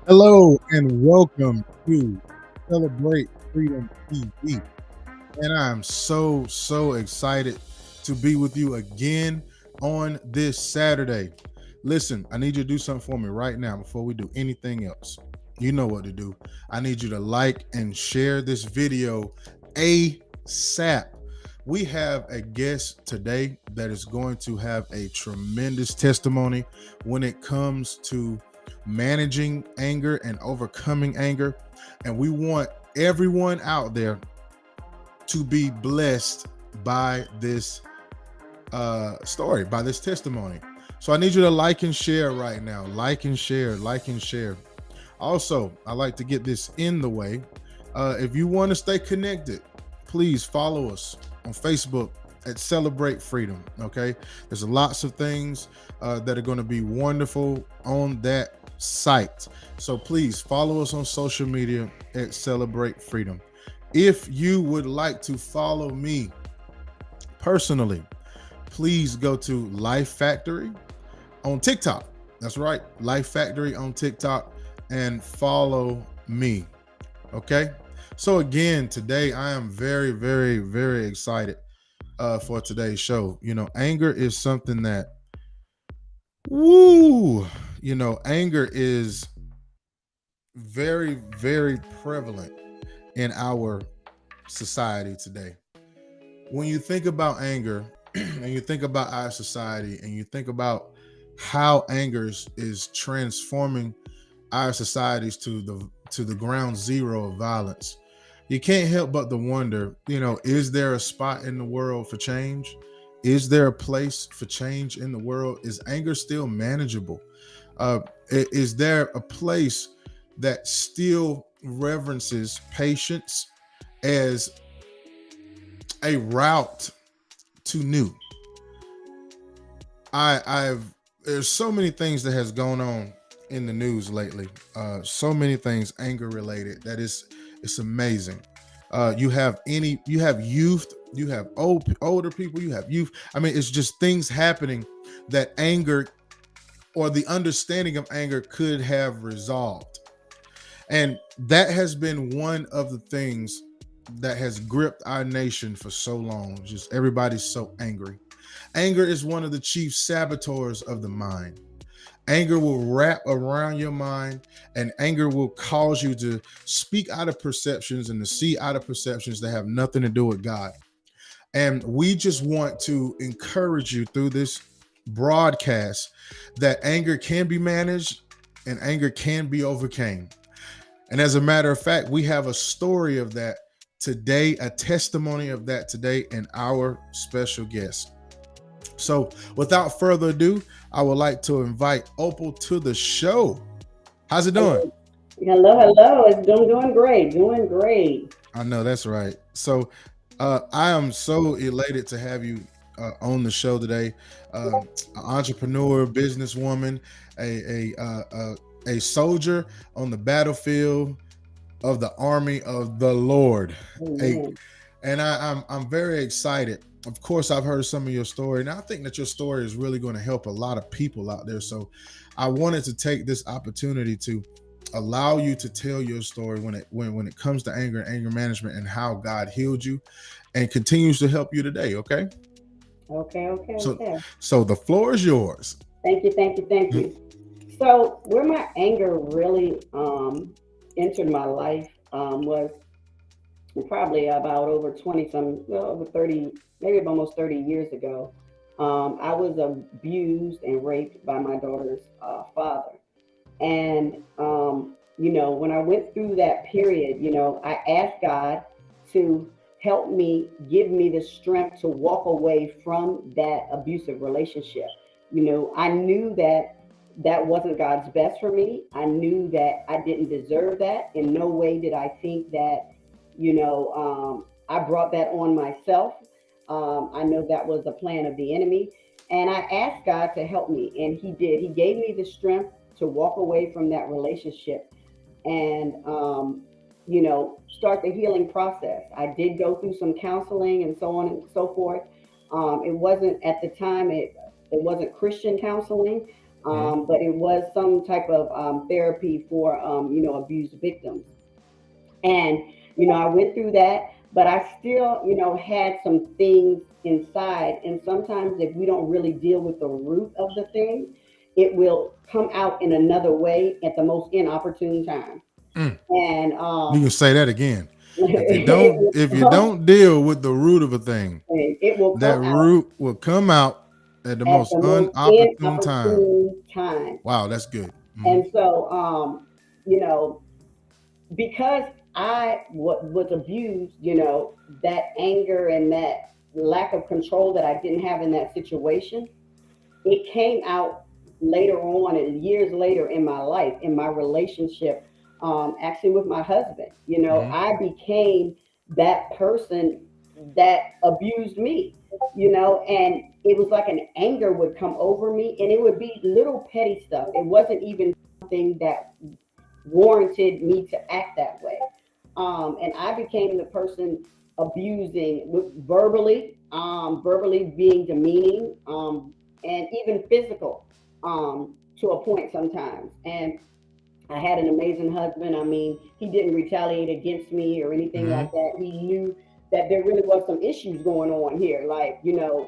Hello and welcome to Celebrate Freedom TV. And I'm so excited to be with you again on this Saturday. Listen, I need you to do something for me right now before we do anything else. You know what to do. I need you to like and share this video ASAP. We have a guest today that is going to have a tremendous testimony when it comes to managing anger and overcoming anger. And we want everyone out there to be blessed by this story, by this testimony. So I need you to like and share right now. Like and share, like and share. Also, I like to get this in the way. If you want to stay connected, please follow us on Facebook at Celebrate Freedom. Okay, there's lots of things that are going to be wonderful on that site. So please follow us on social media at Celebrate Freedom. If you would like to follow me personally, please go to Life Factory on TikTok. That's right, Life Factory on TikTok, and follow me. Okay. So again, today I am very excited for today's show. Anger is something that, woo, anger is very prevalent in our society today. When you think about anger and you think about our society and you think about how anger is transforming our societies to the ground zero of violence, you can't help but to wonder, is there a spot in the world for change? Is there a place for change in the world? Is anger still manageable? Is there a place that still reverences patience as a route to new? I've There's so many things that has gone on in the news lately. So many things anger related that it's amazing. You have youth, you have older people, you have youth. I mean, it's just things happening that anger or the understanding of anger could have resolved. And that has been one of the things that has gripped our nation for so long. Just everybody's so angry. Anger is one of the chief saboteurs of the mind. Anger will wrap around your mind, and anger will cause you to speak out of perceptions and to see out of perceptions that have nothing to do with God. And we just want to encourage you through this broadcast that anger can be managed and anger can be overcome. And as a matter of fact, we have a story of that today, a testimony of that today, and our special guest. So, without further ado, I would like to invite Opal to the show. How's it doing? Hello. It's doing great, doing great. I know that's right. So, I am so elated to have you on the show today. An entrepreneur, businesswoman, a soldier on the battlefield of the army of the Lord. A, Amen. and I'm very excited. Of course, I've heard some of your story, and I think that your story is really going to help a lot of people out there. So, I wanted to take this opportunity to allow you to tell your story when it comes to anger and anger management and how God healed you and continues to help you today. Okay, so Okay. so the floor is yours. Thank you. So, where my anger really entered my life was probably about over 20 some, well, over 30, maybe almost 30 years ago. I was abused and raped by my daughter's father. And, when I went through that period, I asked God to help me, give me the strength to walk away from that abusive relationship. I knew that that wasn't God's best for me. I knew that I didn't deserve that. In no way did I think that, I brought that on myself. I know that was the plan of the enemy. And I asked God to help me, and He did. He gave me the strength to walk away from that relationship and, start the healing process. I did go through some counseling and so on and so forth. It wasn't at the time, it wasn't Christian counseling. But it was some type of therapy for abused victims. And I went through that, but I still had some things inside. And sometimes if we don't really deal with the root of the thing, it will come out in another way at the most inopportune time. Mm. And You can say that again. it If you will don't deal with the root of a thing, it will that come out root will come out at the at most the most unopportune time. inopportune time. Wow, that's good. And so you know because was abused, that anger and that lack of control that I didn't have in that situation, it came out later on and years later in my life, in my relationship, actually with my husband. Hmm. I became that person that abused me, and it was like an anger would come over me, and it would be little petty stuff. It wasn't even something that warranted me to act that way. And I became the person abusing verbally being demeaning, and even physical, to a point sometimes. And I had an amazing husband. I mean, he didn't retaliate against me or anything Hmm. like that. He knew that there really was some issues going on here. Like,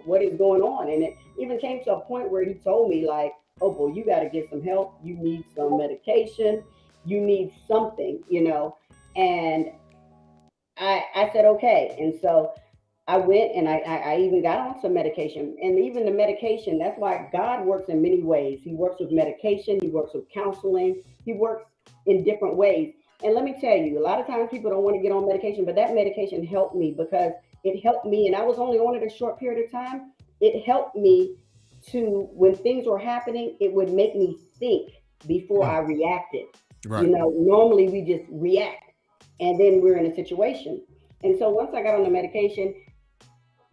what is going on? And it even came to a point where he told me, like, oh, boy, you got to get some help. You need some medication. You need something, And I said, okay. And so I went and I even got on some medication. And even the medication, that's why God works in many ways. He works with medication, He works with counseling, He works in different ways. And let me tell you, a lot of times people don't want to get on medication, but that medication helped me because it helped me. And I was only on it a short period of time. It helped me to, when things were happening, it would make me think before I reacted. Right. Normally we just react and then we're in a situation. And so once I got on the medication,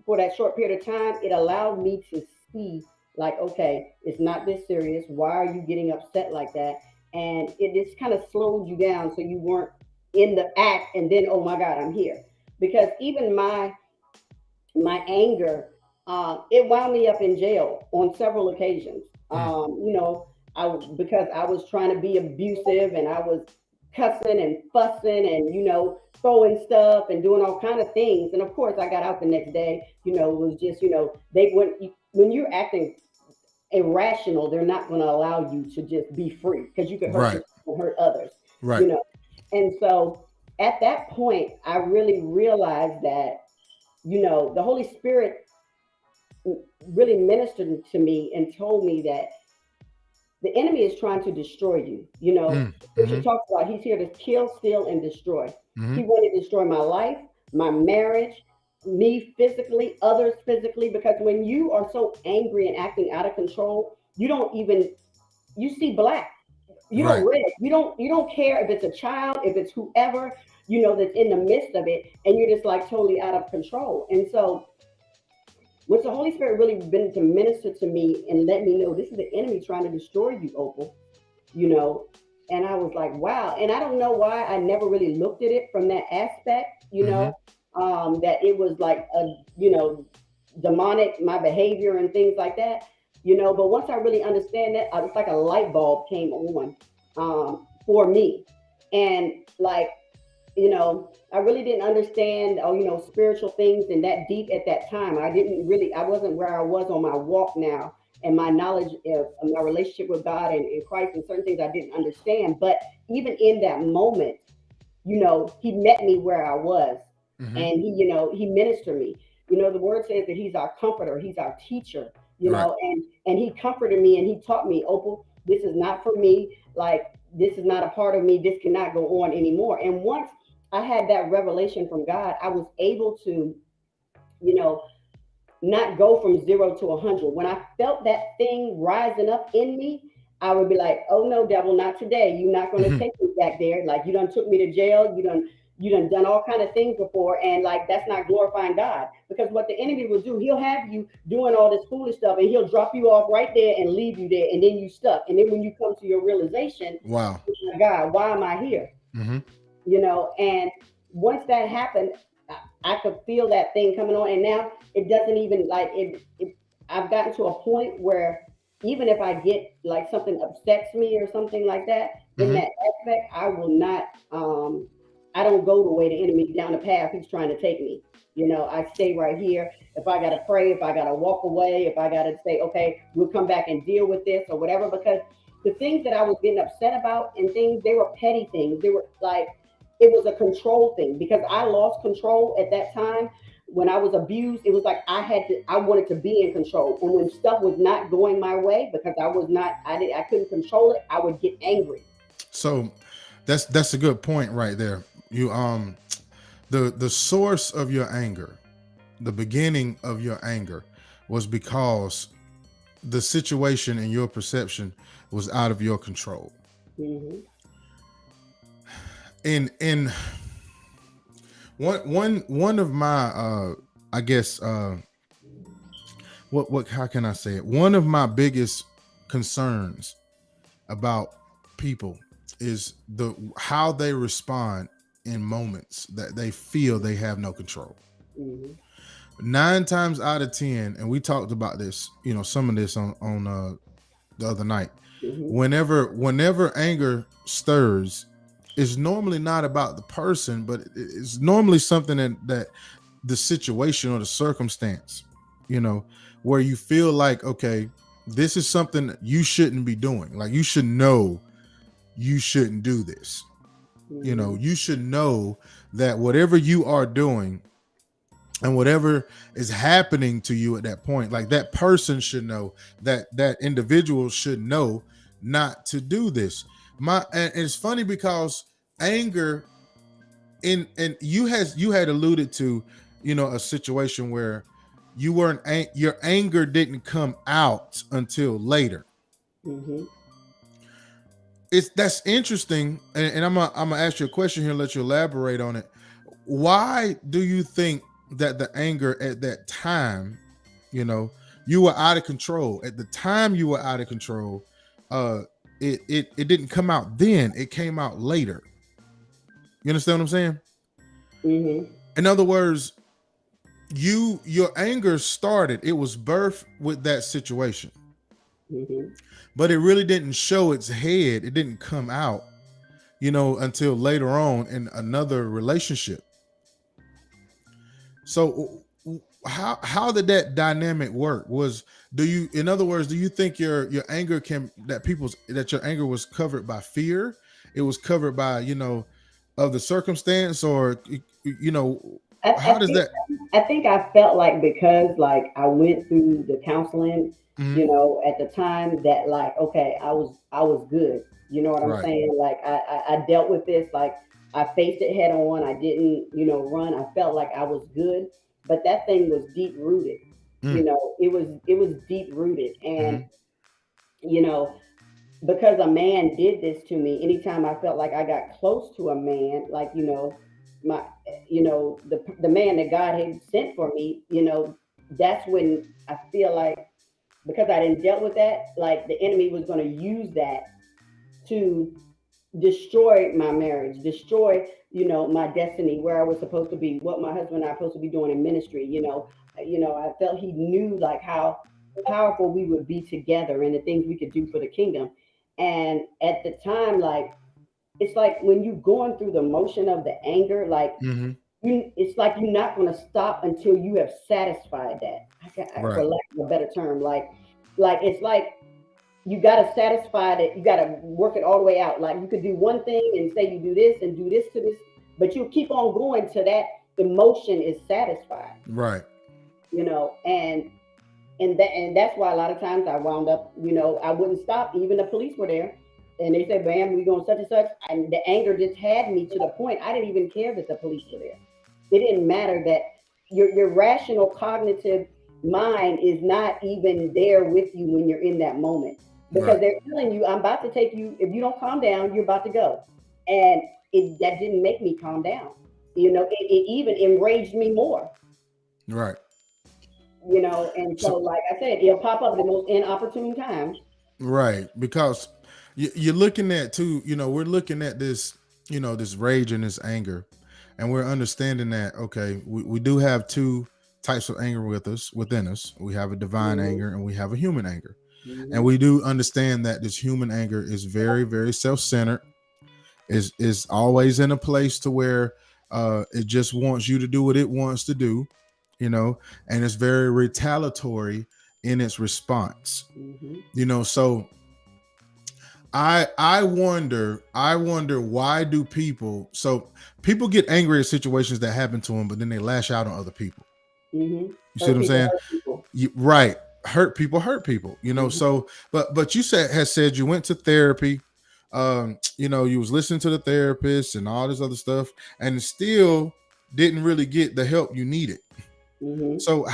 for that short period of time, it allowed me to see, like, okay, it's not this serious. Why are you getting upset like that? And it just kind of slowed you down so you weren't in the act and then, oh my God, I'm here. Because even my anger, it wound me up in jail on several occasions. Mm. Because I was trying to be abusive and I was cussing and fussing and throwing stuff and doing all kind of things. And of course, I got out the next day. It was just they when you're acting irrational, they're not going to allow you to just be free because you could hurt Right. yourself and hurt others. Right. You know, and so at that point, I really realized that the Holy Spirit really ministered to me and told me that the enemy is trying to destroy you. Mm. Scripture Hmm. talks about he's here to kill, steal, and destroy. Hmm. He wanted to destroy my life, my marriage, me physically, others physically, because when you are so angry and acting out of control, you don't even you see black. You don't Right. red. You don't care if it's a child, if it's whoever, that's in the midst of it, and you're just like totally out of control. And so which the Holy Spirit really began to minister to me and let me know this is the enemy trying to destroy you, Opal. You know, and I was like, wow. And I don't know why I never really looked at it from that aspect, Hmm. that it was like demonic, my behavior and things like that, But once I really understand that, it's like a light bulb came on for me. And like I really didn't understand, spiritual things and that deep at that time. I wasn't where I was on my walk now and my knowledge of my relationship with God and Christ and certain things I didn't understand. But even in that moment, He met me where I was Hmm. and He ministered me. The word says that He's our comforter, He's our teacher, Right. and He comforted me and He taught me, Opal, this is not for me. Like, this is not a part of me. This cannot go on anymore. And once I had that revelation from God, I was able to, you know, not go from 0 to 100. When I felt that thing rising up in me, I would be like, "Oh no, devil, not today! You're not going to Hmm. take me back there. Like you done took me to jail. You done all kind of things before, and like that's not glorifying God. Because what the enemy will do, he'll have you doing all this foolish stuff, and he'll drop you off right there and leave you there, and then you stuck. And then when you come to your realization, Wow. oh my God, why am I here? Hmm. And once that happened, I could feel that thing coming on, and now it doesn't even like it. I've gotten to a point where even if I get like something upsets me or something like that, in Mm-hmm. that aspect, I will not. I don't go the way the enemy down the path he's trying to take me. I stay right here. If I gotta pray, if I gotta walk away, if I gotta say, okay, we'll come back and deal with this or whatever, because the things that I was getting upset about and things, they were petty things. They were like, it was a control thing because I lost control at that time when I was abused. It was like I wanted to be in control. And when stuff was not going my way because I couldn't control it, I would get angry. So that's a good point right there. You the source of your anger, the beginning of your anger was because the situation and your perception was out of your control. Hmm. In one of my I guess what how can I say it? One of my biggest concerns about people is the how they respond in moments that they feel they have no control. Hmm. 9 times out of 10, and we talked about this, some of this on the other night. Hmm. Whenever anger stirs, it's normally not about the person, but it's normally something that the situation or the circumstance, you know, where you feel like, okay, this is something that you shouldn't be doing. Like you should know you shouldn't do this. Hmm. You should know that whatever you are doing and whatever is happening to you at that point, like that person should know, that individual should know not to do this. And it's funny because anger and you had alluded to, a situation where you weren't your anger didn't come out until later. Hmm. That's interesting, and I'm gonna ask you a question here and let you elaborate on it. Why do you think that the anger at that time, you know, you were out of control? At the time you were out of control, uh it didn't come out then, it came out later. You understand what I'm saying? Hmm. In other words, your anger started, it was birthed with that situation, Hmm. but it really didn't show its head, it didn't come out, until later on in another relationship. So how did that dynamic work? Do you, in other words, do you think your anger can that your anger was covered by fear? It was covered by, of the circumstance, or you know, I, how I does think that? I think I felt like because like I went through the counseling, Mhm. at the time that like okay, I was good. You know what I'm Right. saying? Like I dealt with this, like I faced it head on. I didn't, run. I felt like I was good, but that thing was deep rooted. Mm. It was deep rooted, and Hmm. you know because a man did this to me, anytime I felt like I got close to a man, like, my, the man that God had sent for me, that's when I feel like because I didn't dealt with that, like the enemy was going to use that to destroy my marriage, destroy, my destiny, where I was supposed to be, what my husband and I are supposed to be doing in ministry. I felt he knew like how powerful we would be together and the things we could do for the kingdom. And at the time, like it's like when you're going through the motion of the anger, like Hmm. it's like you're not going to stop until you have satisfied that. For Right. lack of a better term, like it's like you got to satisfy it. You got to work it all the way out. Like you could do one thing and say you do this and do this to this, but you keep on going till that emotion is satisfied. Right. And that's why a lot of times I wound up, I wouldn't stop. Even the police were there, and they said, "Bam, we going such and such." And the anger just had me to the point I didn't even care that the police were there. It didn't matter that your rational cognitive mind is not even there with you when you're in that moment because Right. they're telling you, "I'm about to take you. If you don't calm down, you're about to go." And that didn't make me calm down. It even enraged me more. Right. And So so, like I said, it'll pop up at the most inopportune times. right, because you're looking at too, we're looking at this, this rage and this anger, and we're understanding that, okay, we do have two types of anger within us. We have a divine Mhm. anger and we have a human anger. And we do understand that this human anger is very, very self-centered, is always in a place to where it just wants you to do what it wants to do, and it's very retaliatory in its response. So I wonder why do people get angry at situations that happen to them, but then they lash out on other people. You see what I'm saying? Right. Hurt people. So but you said you went to therapy. You was listening to the therapist and all this other stuff, and still didn't really get the help you needed. So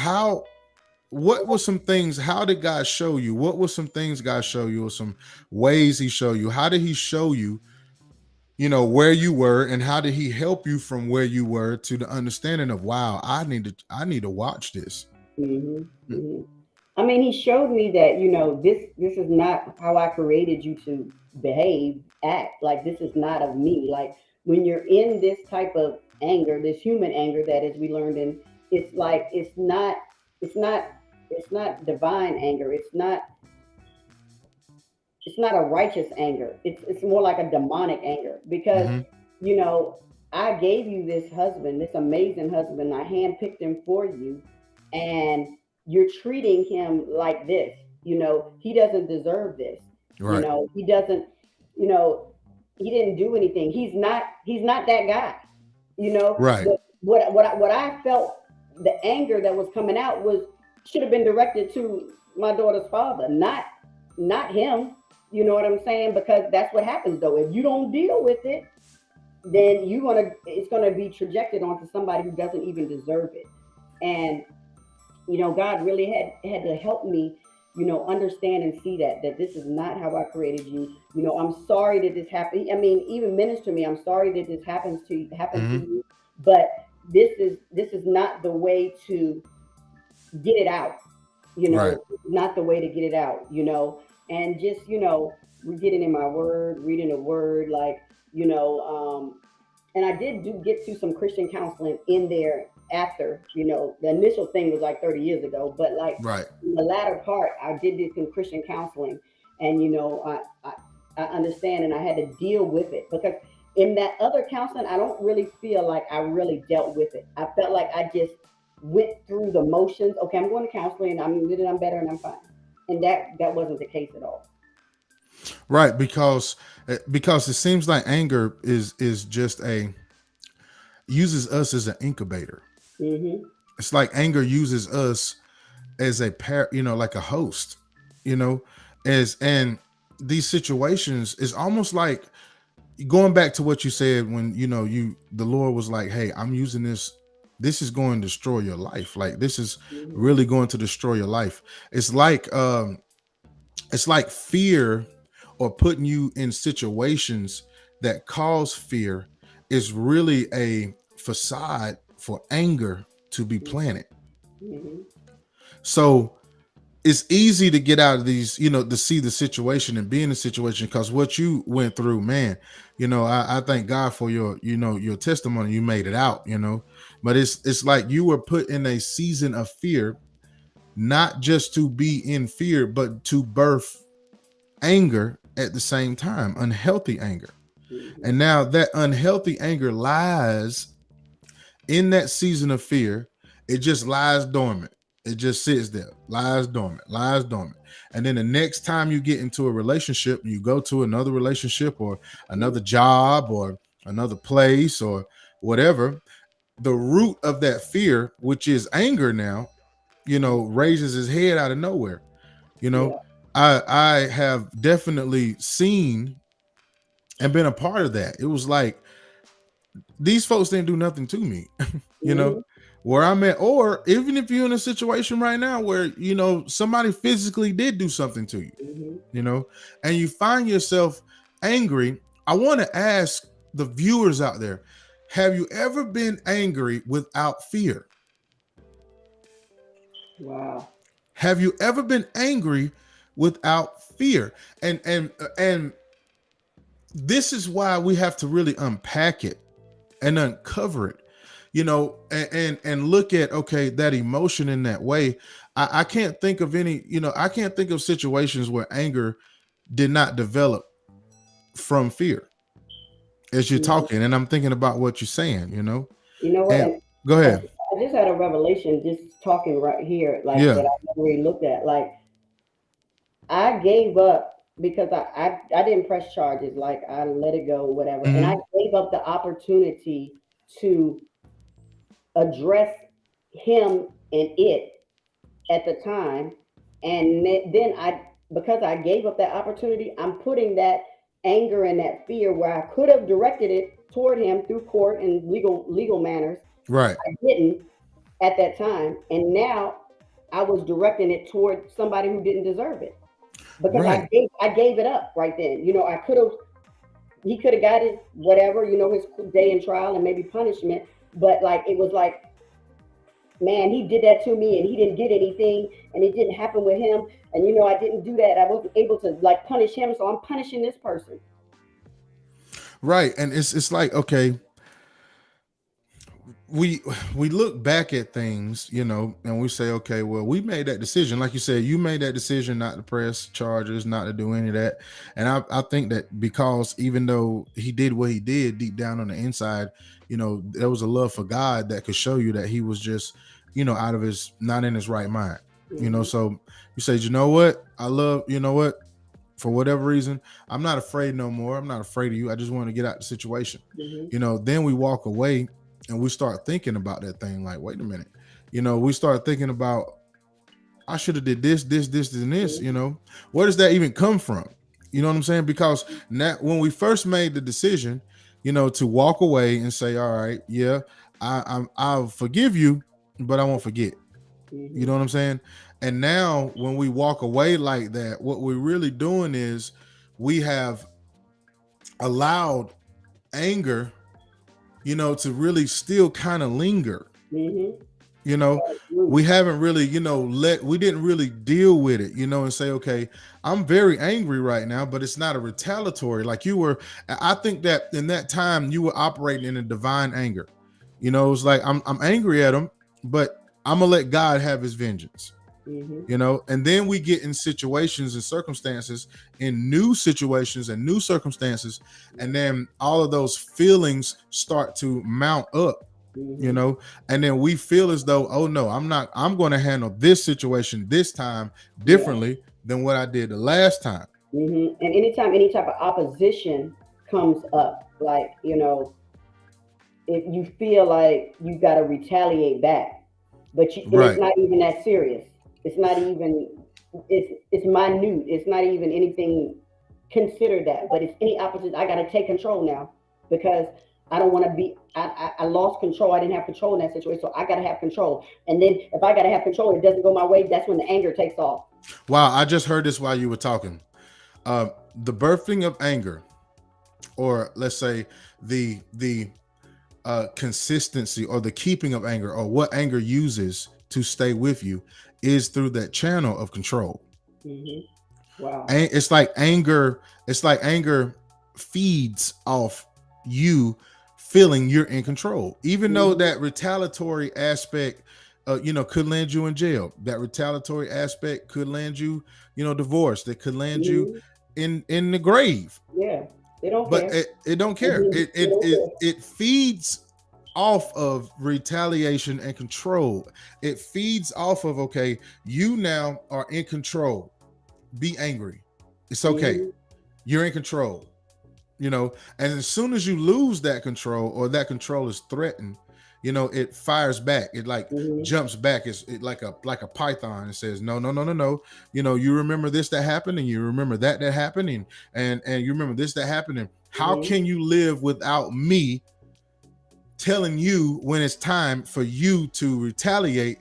what were some things? How did God show you? What were some things God showed you, or some ways He showed you? How did He show you, where you were, and how did He help you from where you were to the understanding of, wow, I need to watch this. I mean, he showed me that, this is not how I created you to behave, act. Like, this is not of me. Like, when you're in this type of anger, this human anger, that is, we learned in, it's like, it's not, it's not divine anger. It's not a righteous anger. It's more like a demonic anger, because, you know, I gave you this husband, this amazing husband. I handpicked him for you, and you're treating him like this. He doesn't deserve this. Right. He doesn't. You know, he didn't do anything. He's not. He's not that guy. Right. But what I felt, the anger that was coming out should have been directed to my daughter's father, not him. You know what I'm saying? Because that's what happens, though. If you don't deal with it, then it's gonna be trajected onto somebody who doesn't even deserve it. And God really had to help me, understand and see that this is not how I created you. I'm sorry that this happened. I mean, even minister me, I'm sorry that this happens to you, but this is not the way to get it out. Right. Not the way to get it out. And just we're getting in my word, reading the word, like, and I did get to some Christian counseling in there after. The initial thing was like 30 years ago, but like, Right. in the latter part, I did some Christian counseling, and I understand, and I had to deal with it, because in that other counseling, I don't really feel like I really dealt with it. I felt like I just went through the motions. Okay, I'm going to counseling, I'm better, and I'm fine. And that wasn't the case at all. Right, because it seems like anger is just uses us as an incubator. It's like anger uses us as a like a host, and these situations is almost like going back to what you said when the Lord was like, hey, I'm using this is going to destroy your life. Like, this is really going to destroy your life. It's like fear, or putting you in situations that cause fear, is really a facade for anger to be planted. So it's easy to get out of these, to see the situation and be in the situation, because what you went through, man, I thank God for your testimony. You made it out, but it's like you were put in a season of fear, not just to be in fear, but to birth anger at the same time, unhealthy anger. And now that unhealthy anger lies in that season of fear. It just lies dormant. It just sits there, lies dormant. And then the next time you get into a relationship, you go to another relationship or another job or another place or whatever, the root of that fear, which is anger now, raises his head out of nowhere. I have definitely seen and been a part of that. It was like, these folks didn't do nothing to me, where I'm at. Or even if you're in a situation right now where, somebody physically did do something to you, and you find yourself angry. I want to ask the viewers out there, have you ever been angry without fear? Wow. Have you ever been angry without fear? And this is why we have to really unpack it and uncover it, and look at, okay, that emotion in that way. I can't think of any, I can't think of situations where anger did not develop from fear as you're Mhm. talking, and I'm thinking about what you're saying, You know what? and And go I ahead. just, I just had a revelation just talking right here, like Yeah. that I never really looked at. Like I gave up because I didn't press charges, like I let it go, whatever. And I Hmm. gave up the opportunity to address him and it at the time. And then because I gave up that opportunity, I'm putting that anger and that fear where I could have directed it toward him through court and legal manners. Right. I didn't at that time, and now I was directing it toward somebody who didn't deserve it because Right. I gave it up right then. I could have he could have got it whatever, his day in trial and maybe punishment, but like it was like, man, he did that to me and he didn't get anything and it didn't happen with him, and I didn't do that. I wasn't able to like punish him, so I'm punishing this person. Right. And it's like, okay, we we look back at things, and we say, okay, well, we made that decision. Like you said, you made that decision not to press charges, not to do any of that. And I think that because even though he did what he did deep down on the inside, there was a love for God that could show you that he was just, out of his, not in his right mind. Hmm. So you say, you know what, I love, what, for whatever reason, I'm not afraid no more. I'm not afraid of you. I just want to get out the situation. Hmm. Then we walk away and we start thinking about that thing like, wait a minute. We start thinking about, I should have did this, and this, Hmm. Where does that even come from? You know what I'm saying? Because now when we first made the decision, to walk away and say, all right, yeah, I'll forgive you, but I won't forget. You know Hmm. what I'm saying? And now when we walk away like that, what we're really doing is we have allowed anger, to really still kind of linger. Hmm. You know, we haven't really, we didn't really deal with it, and say, okay, I'm very angry right now, but it's not a retaliatory like you were. I think that in that time you were operating in a divine anger. It's like I'm angry at him, but I'm gonna let God have his vengeance. Hmm. And then we get in situations and circumstances, in new situations and new circumstances, and then all of those feelings start to mount up, you Hmm. know and then we feel as though, oh no, I'm going to handle this situation this time Yeah. differently than what I did the last time. And anytime any type of opposition comes up, like, if you feel like you got to retaliate back, and it's Right. not even that serious. It's not even, it's minute. It's not even anything considered that, but it's any opposite. I got to take control now because I don't want to be, I lost control. I didn't have control in that situation. So I got to have control. And then if I got to have control, it doesn't go my way. That's when the anger takes off. Wow, I just heard this while you were talking. The birthing of anger, or let's say the consistency or the keeping of anger, or what anger uses to stay with you, is through that channel of control. Hmm. Wow. And it's like anger feeds off you feeling you're in control, even though Hmm. that retaliatory aspect could land you in jail. That retaliatory aspect could land you, divorce. That could land you Hmm. in the grave. Yeah. They don't But care. it don't care. Hmm. it They it don't it, care. it feeds off of retaliation and control. It feeds off of, okay, you now are in control. Be angry. It's okay. Hmm. You're in control. And as soon as you lose that control, or that control is threatened, it fires back. It like Hmm. jumps back. It like a python. It says, no, no, no, no, no. You remember this that happened, and you remember that happened, and you remember this that happened. And how Hmm. can you live without me telling you when it's time for you to retaliate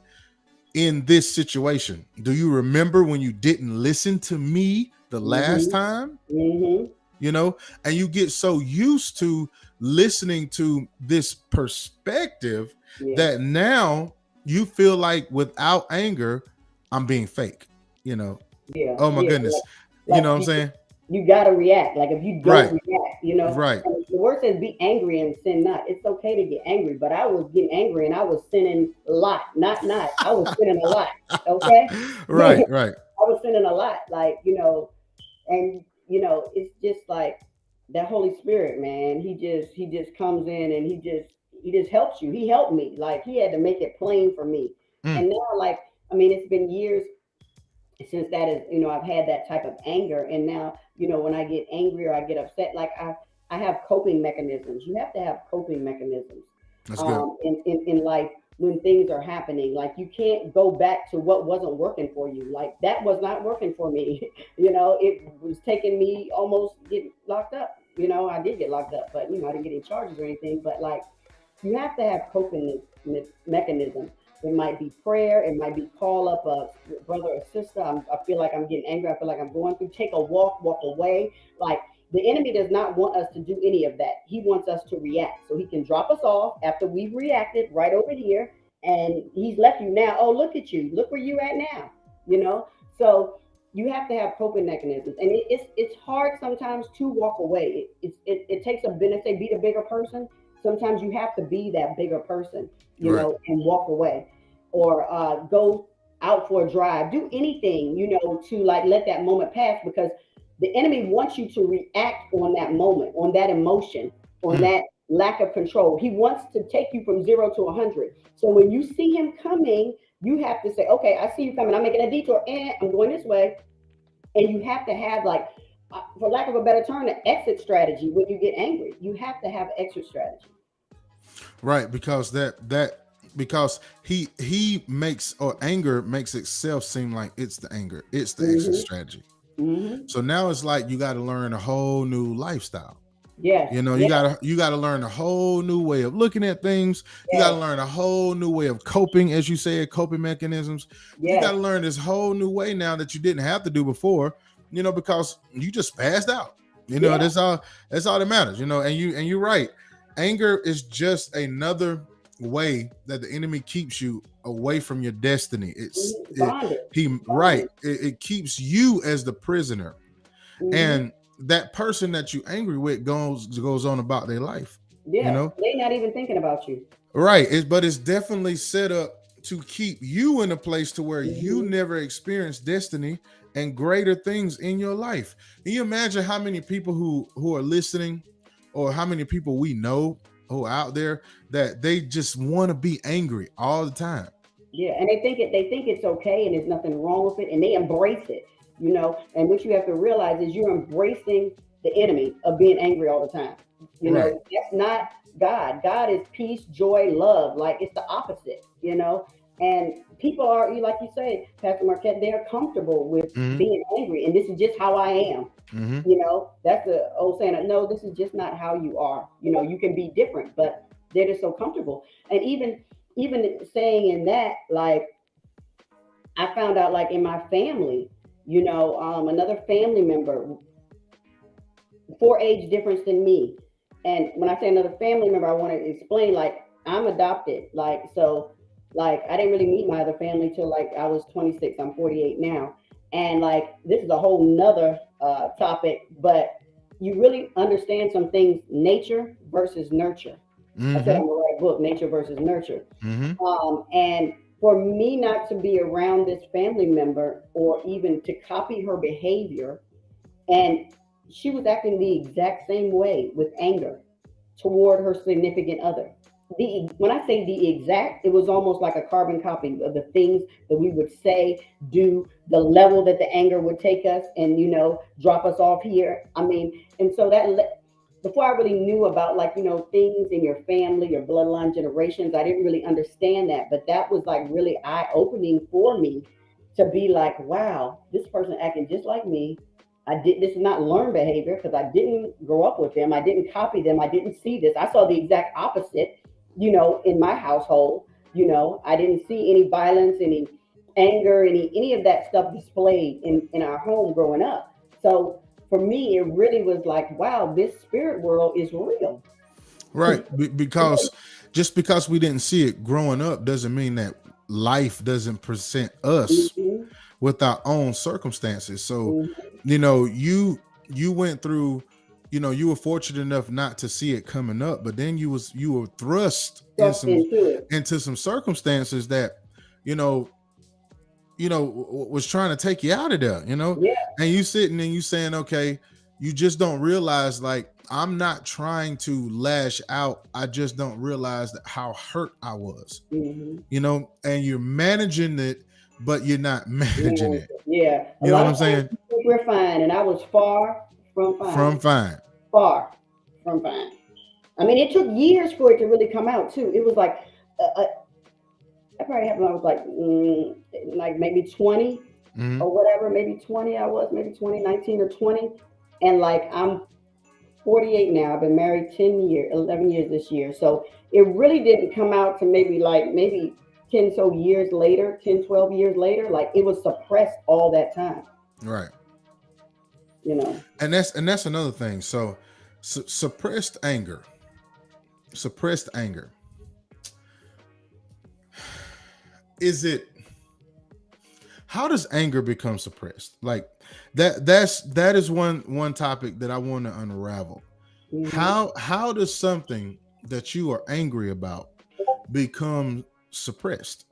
in this situation? Do you remember when you didn't listen to me the last Hmm. time? Hmm. you know and you get so used to listening to this perspective Yeah. that now you feel like, without anger, I'm being fake. you know Yeah. oh my Yeah. goodness. You Like know what I'm you, saying? you got to react. Like if you don't Right. react, Right. the word says be angry and sin not. It's okay to get angry, but I was getting angry and I was sinning a lot. Not. I was sinning a lot. Okay. Right, right. I was sinning a lot. Like, and it's just like that Holy Spirit, man. He just comes in and he just helps you. He helped me. Like he had to make it plain for me. Mm, And now, like, I mean, it's been years since that is, I've had that type of anger. And now, when I get angry or I get upset, like I have coping mechanisms. You have to have coping mechanisms that's good. in life when things are happening. Like you can't go back to what wasn't working for you. Like that was not working for me. It was taking me almost getting locked up. I did get locked up, but I didn't get any charges or anything. But like you have to have coping mechanisms. It might be prayer. It might be call up a brother or sister. I feel like I'm getting angry. I feel like I'm going through. Take a walk away. Like the enemy does not want us to do any of that. He wants us to react. So he can drop us off after we've reacted right over here. And he's left you now. Oh, look at you. Look where you at now. So you have to have coping mechanisms. And it's hard sometimes to walk away. It takes a bit, say, be the bigger person. Sometimes you have to be that bigger person, Right. and walk away or go out for a drive, do anything, to like let that moment pass because the enemy wants you to react on that moment, on that emotion, on Mm, that lack of control. He wants to take you from 0 to 100. So when you see him coming, you have to say, okay, I see you coming. I'm making a detour and I'm going this way. And you have to have like, for lack of a better term, an exit strategy when you get angry. You have to have exit strategy. right, because because he makes, or anger makes itself seem like it's the anger, it's the exit Hmm. strategy. Hmm. So now it's like you got to learn a whole new lifestyle. Yes. You Yes. gotta learn a whole new way of looking at things. You gotta Yes. learn a whole new way of coping, as you said, coping mechanisms. You Yes. gotta learn this whole new way now that you didn't have to do before, because you just passed out. Yeah. That's all that matters, and you're right. Anger is just another way that the enemy keeps you away from your destiny. Bonded. Right. Bonded. It keeps you as the prisoner, Hmm. and that person that you angry with goes on about their life, you Yeah. know They not even thinking about you. right. But it's definitely set up to keep you in a place to where you Hmm. never experience destiny and greater things in your life. Can you imagine how many people who are listening, or how many people we know who are out there that they just want to be angry all the time? Yeah, and they think it's okay and there's nothing wrong with it and they embrace it. And what you have to realize is you're embracing the enemy of being angry all the time. Right. That's not God. God is peace, joy, love. Like it's the opposite. And people are, like you say, Pastor Marquette, they're comfortable with Hmm. being angry and this is just how I am. Hmm. That's the old saying, no, this is just not how you are. You can be different, but they're just so comfortable. And even saying in that, like I found out like in my family, another family member, 4 age difference than me. And when I say another family member, I want to explain like I'm adopted. Like so like I didn't really meet my other family till like I was 26. I'm 48 now. And like this is a whole nother topic, but you really understand some things, nature versus nurture. I said Hmm. I'm gonna write a book, Nature versus Nurture. Hmm. And for me not to be around this family member or even to copy her behavior, and she was acting the exact same way with anger toward her significant other. When I say the exact, it was almost like a carbon copy of the things that we would say, do, the level that the anger would take us, and drop us off here. I mean, and so before I really knew about like things in your family, your bloodline generations, I didn't really understand that. But that was like really eye opening for me to be like, wow, this person acting just like me. This is not learned behavior because I didn't grow up with them. I didn't copy them. I didn't see this. I saw the exact opposite, in my household. I didn't see any violence, any anger, any of that stuff displayed in our home growing up. So for me, it really was like, wow, this spirit world is real. Right. Because just because we didn't see it growing up doesn't mean that life doesn't present us Mhm, with our own circumstances. So, mhm, you went through you were fortunate enough not to see it coming up, but then you were thrust in Thrust some into it. into some circumstances that you know was trying to take you out of there, Yeah. and you sitting and you saying, okay, you just don't realize, like, I'm not trying to lash out, I just don't realize that how hurt I was, Hmm. and you're managing it, but you're not managing Yeah. it. Yeah. A You know lot what of I'm times saying? we think we're fine, and I was far from From fine. fine. Far from fine. I mean, it took years for it to really come out too. It was like, that probably happened when I was like maybe 20 Hmm. or whatever. Maybe 20 I was, maybe 20, 19 or 20. And like I'm 48 now. I've been married 10 years, 11 years this year. So it really didn't come out to maybe 10 so years later, 10, 12 years later. Like it was suppressed all that time, Right. you know. And that's another thing. So, suppressed anger, is it, how does anger become suppressed? Like, that is one topic that I want to unravel. Hmm. How does something that you are angry about become suppressed,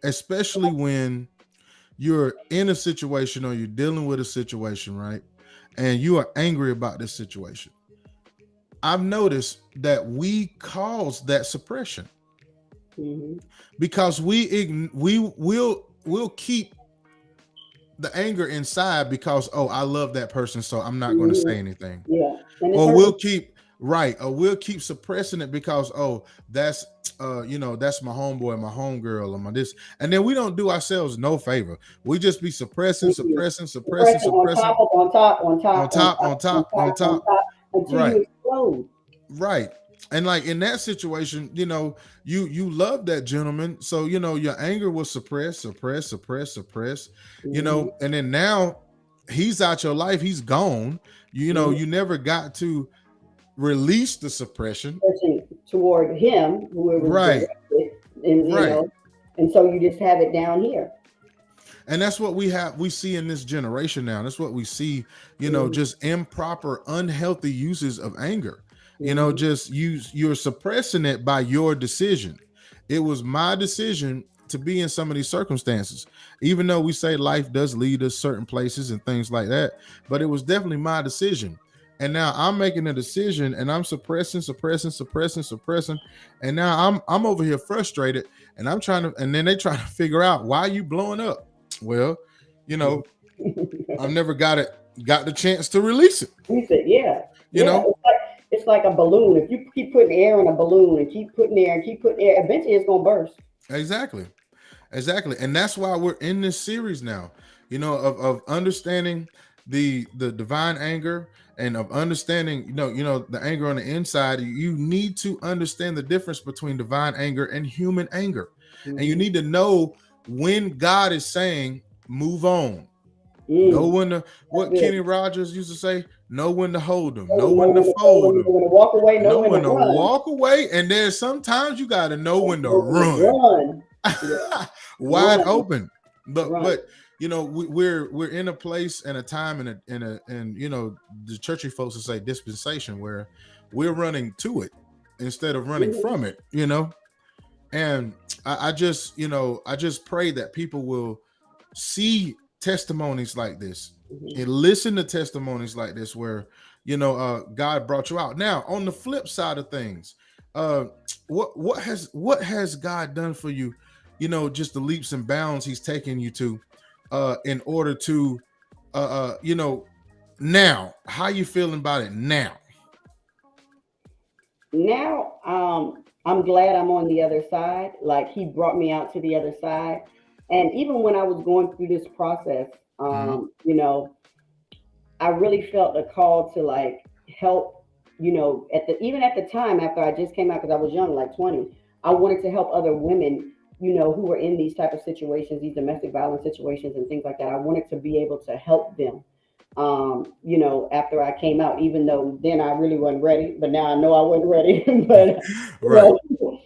especially when you're in a situation or you're dealing with a situation, right, and you are angry about this situation? I've noticed that we cause that suppression Hmm. because we'll keep the anger inside because, oh, I love that person, so I'm not going to Hmm. say anything. Yeah. And it's Or hurting. we'll keep suppressing it because, oh, that's my homeboy, my homegirl, or my this, and then we don't do ourselves no favor. We just be suppressing, Mhm. suppressing, suppressing, Depression on suppressing, top of on top on on top on top, top on on top, on top on top. top until you Right. explode. Right. And like in that situation, you love that gentleman. So, your anger was suppressed, suppressed, suppressed, suppressed, Hmm. and then now he's out your life, he's gone. Hmm. You never got to release the suppression. Pushing toward him, who it was Right. directed, and Right. and so you just have it down here. And that's what we see in this generation now. That's what we see, Hmm. just improper, unhealthy uses of anger. Hmm. Just you're suppressing it by your decision. It was my decision to be in some of these circumstances, even though we say life does lead us certain places and things like that. But it was definitely my decision. And now I'm making a decision and I'm suppressing, suppressing, suppressing, suppressing. And now I'm over here frustrated and I'm trying to, and then they try to figure out why you blowing up. Well, you know, I've never got the chance to release it. He said, "Yeah, You yeah." know, It's like a balloon. If you keep putting air in a balloon and keep putting air and keep putting air, eventually it's gonna burst. exactly, exactly, and that's why we're in this series now. Of understanding the divine anger and of understanding, the anger on the inside. You need to understand the difference between divine anger and human anger, and you Hmm. need to know when God is saying move on. Know Mm, when to, that's what good. Kenny Rogers used to say, know when to hold them, know Know when to when to go, fold know them, when to walk away, know know when to when to run, walk away, and there's sometimes you got to know when to know when to run. run. Yeah, Wide run, open. but run. but we're in a place and a time and the churchy folks will say dispensation where we're running to it instead of running Hmm. from it. And I just pray that people will see testimonies like this Hmm. and listen to testimonies like this where God brought you out. Now, on the flip side of things, uh what has God done for you? Just the leaps and bounds He's taken you to, in order to, now, how you feeling about it now? Now, I'm glad I'm on the other side. Like he brought me out to the other side, and even when I was going through this process, Hmm. I really felt a call to like help, at the even at the time after I just came out because I was young, like 20, I wanted to help other women, who were in these type of situations, these domestic violence situations and things like that. I wanted to be able to help them. After I came out, even though then I really wasn't ready, but now I know I wasn't ready. But you Right. know,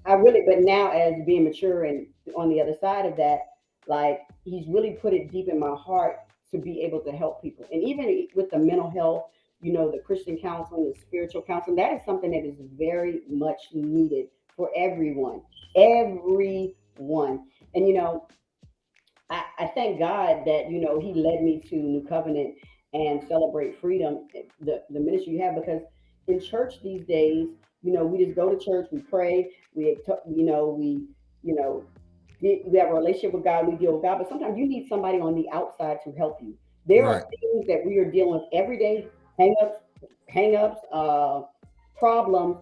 I really, but now as being mature and on the other side of that, like he's really put it deep in my heart to be able to help people. And even with the mental health, the Christian counseling, the spiritual counseling. That is something that is very much needed for everyone. Everyone. And I thank God that He led me to New Covenant and Celebrate Freedom, the ministry you have, because in church these days, we just go to church, we pray, we you know we have a relationship with God, we deal with God, but sometimes you need somebody on the outside to help you. There Right. are things that we are dealing with every day, hang-ups, problems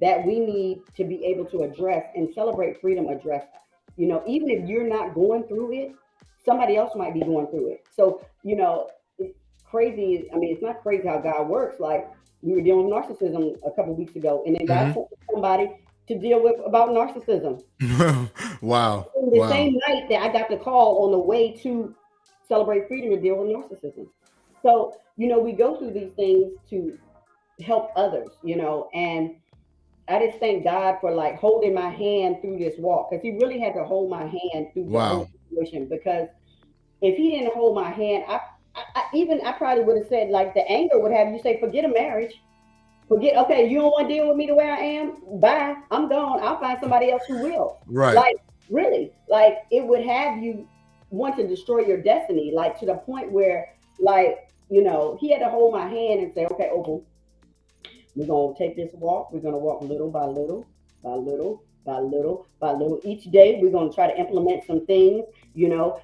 that we need to be able to address, and Celebrate Freedom address. Even if you're not going through it, somebody else might be going through it. So, it's crazy. I mean, it's not crazy how God works. Like, we were dealing with narcissism a couple of weeks ago, and then God Hmm. sent somebody to deal with about narcissism. Wow. The Wow. same night that I got the call on the way to Celebrate Freedom to deal with narcissism. So, we go through these things to help others, and I just thank God for like holding my hand through this walk, because He really had to hold my hand through the whole Wow. situation. Because if He didn't hold my hand, I probably would have said, like, the anger would have you say, forget a marriage. Forget, okay, you don't want to deal with me the way I am? Bye. I'm gone. I'll find somebody else who will. Right. Like, really, like, it would have you want to destroy your destiny, like, to the point where, like, He had to hold my hand and say, okay, Opal, we're going to take this walk. We're going to walk little by little, by little, by little, by little. Each day, we're going to try to implement some things.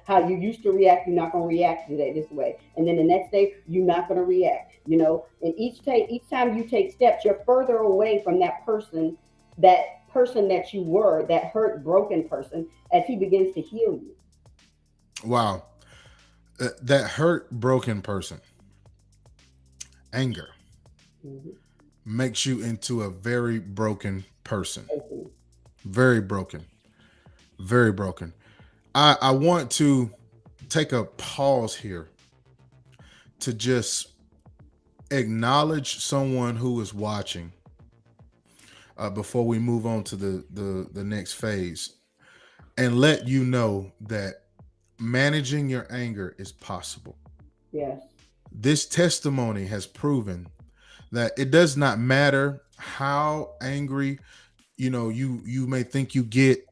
How you used to react, you're not going to react today this way. And then the next day, you're not going to react. And each time you take steps, you're further away from that person that you were, that hurt, broken person, as He begins to heal you. Wow. That hurt, broken person, anger, Mhm. makes you into a very broken person. Mhm. Very broken. Very broken. I want to take a pause here to just acknowledge someone who is watching before we move on to the next phase, and let you know that managing your anger is possible. Yes. This testimony has proven that it does not matter how angry you may think you get,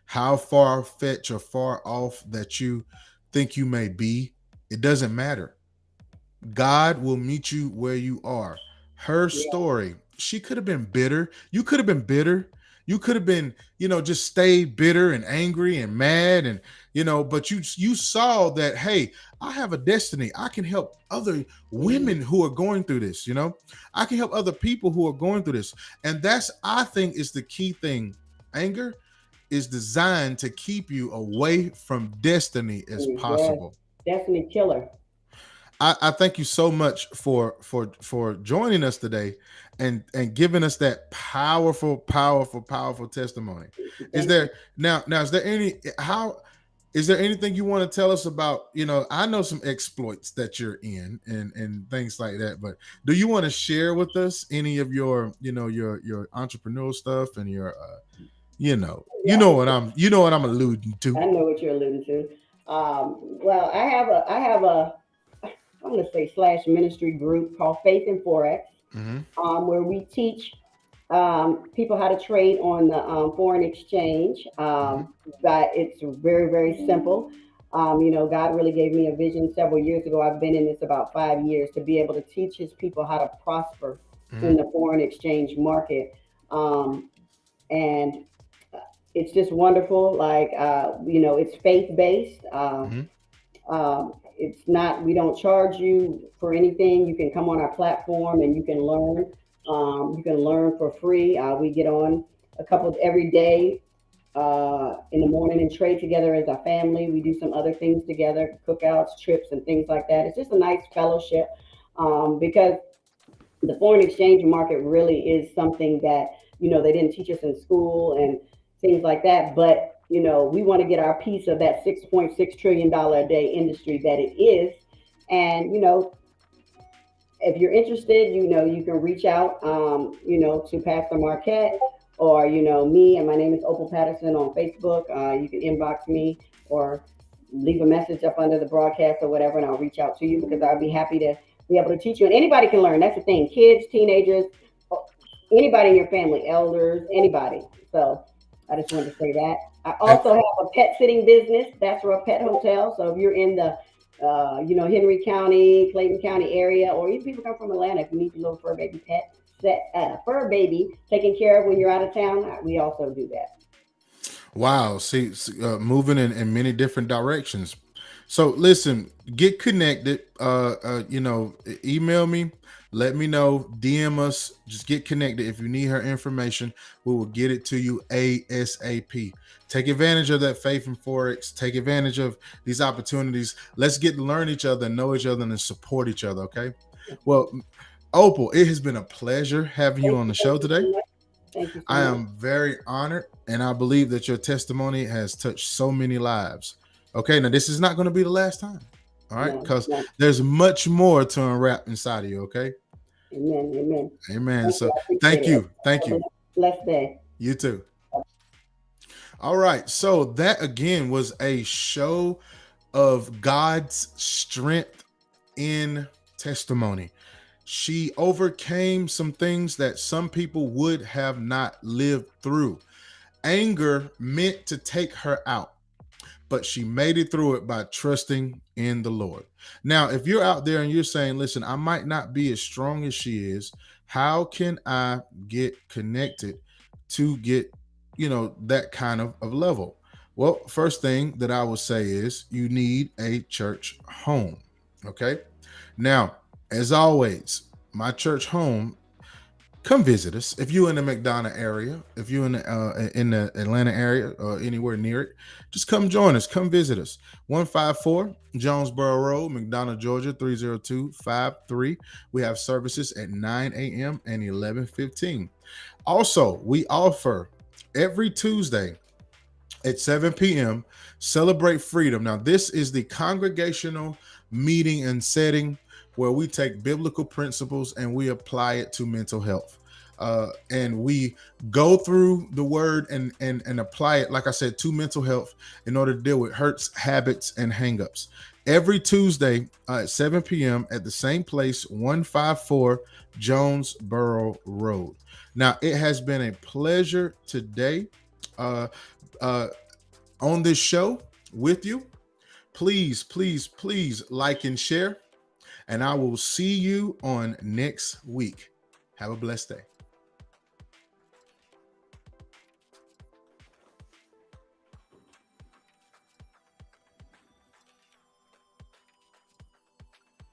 how far fetched or far off that you think you may be. It doesn't matter. God will meet you where you are. Her Yeah. story, she could have been bitter. You could have been bitter. You could have been, just stayed bitter and angry and mad, and but you saw that, hey, I have a destiny. I can help other Mhm. women who are going through this, I can help other people who are going through this. And that's, I think, is the key thing. Anger is designed to keep you away from destiny as Yes. possible. Destiny killer. I thank you so much for joining us today and giving us that powerful, powerful, powerful testimony. Is Thank you. there now is there anything you want to tell us about? I know some exploits that you're in and things like that, but do you want to share with us any of your your entrepreneurial stuff and your Yeah, you know what I'm alluding to? I know what you're alluding to. Well, I'm going to say slash ministry group called Faith in Forex, Hmm. where we teach people how to trade on the foreign exchange. Hmm. But it's very, very simple. God really gave me a vision several years ago. I've been in this about 5 years to be able to teach His people how to prosper in Hmm. the foreign exchange market. And it's just wonderful. Like, it's faith based. Hmm. It's not, we don't charge you for anything. You can come on our platform and you can learn. You can learn for free. We get on a couple of every day in the morning and trade together as a family. We do some other things together, cookouts, trips, and things like that. It's just a nice fellowship, because the foreign exchange market really is something that they didn't teach us in school and things like that. But we want to get our piece of that $6.6 trillion a day industry that it is. And if you're interested, you can reach out, to Pastor Marquette, or me, and my name is Opal Patterson on Facebook. You can inbox me or leave a message up under the broadcast or whatever, and I'll reach out to you, because I'll be happy to be able to teach you. And anybody can learn. That's the thing. Kids, teenagers, anybody in your family, elders, anybody. So I just wanted to say that. I And also have a pet sitting business. That's for a pet hotel. So if you're in the Henry County, Clayton County area, or even people come from Atlanta, if you need your little fur baby pet, fur baby taken care of when you're out of town, we also do that. wow, see, moving in many different directions. So listen, get connected. Email me, let me know, DM us, just get connected. If you need her information, we will get it to you ASAP. Take advantage of that faith in Forex. Take advantage of these opportunities. Let's get to learn each other, know each other, and support each other. Okay. Well, Opal, it has been a pleasure having you on the show Thank you today. so much. Thank you so I much. am very honored, and I believe that your testimony has touched so many lives. Okay, now this is not going to be the last time. All right, No, because no. there's much more to unwrap inside of you. Okay, Amen. Amen. amen. Thank you. So I appreciate thank it. you. Thank Have a you. blessed day. You too. All right. So that again was a show of God's strength in testimony. She overcame some things that some people would have not lived through. Anger meant to take her out, but she made it through it by trusting in the Lord. Now, if you're out there and you're saying, listen, I might not be as strong as she is, how can I get connected to get, that kind of level? Well, first thing that I would say is you need a church home. Okay. Now, as always, my church home, come visit us. If you're in the McDonough area, if you're in the Atlanta area or anywhere near it, just come join us. Come visit us. 154 Jonesboro Road, McDonough, Georgia 30253. We have services at 9 a.m. and 11:15. Also, we offer every Tuesday at 7 p.m. Celebrate Freedom. Now, this is the congregational meeting and setting where we take biblical principles and we apply it to mental health. And we go through the word and apply it, like I said, to mental health in order to deal with hurts, habits, and hangups. Every Tuesday at 7 p.m. at the same place, 154 Jonesboro Road. Now, it has been a pleasure today. On this show with you. Please, please, please like and share. And I will see you on next week. Have a blessed day.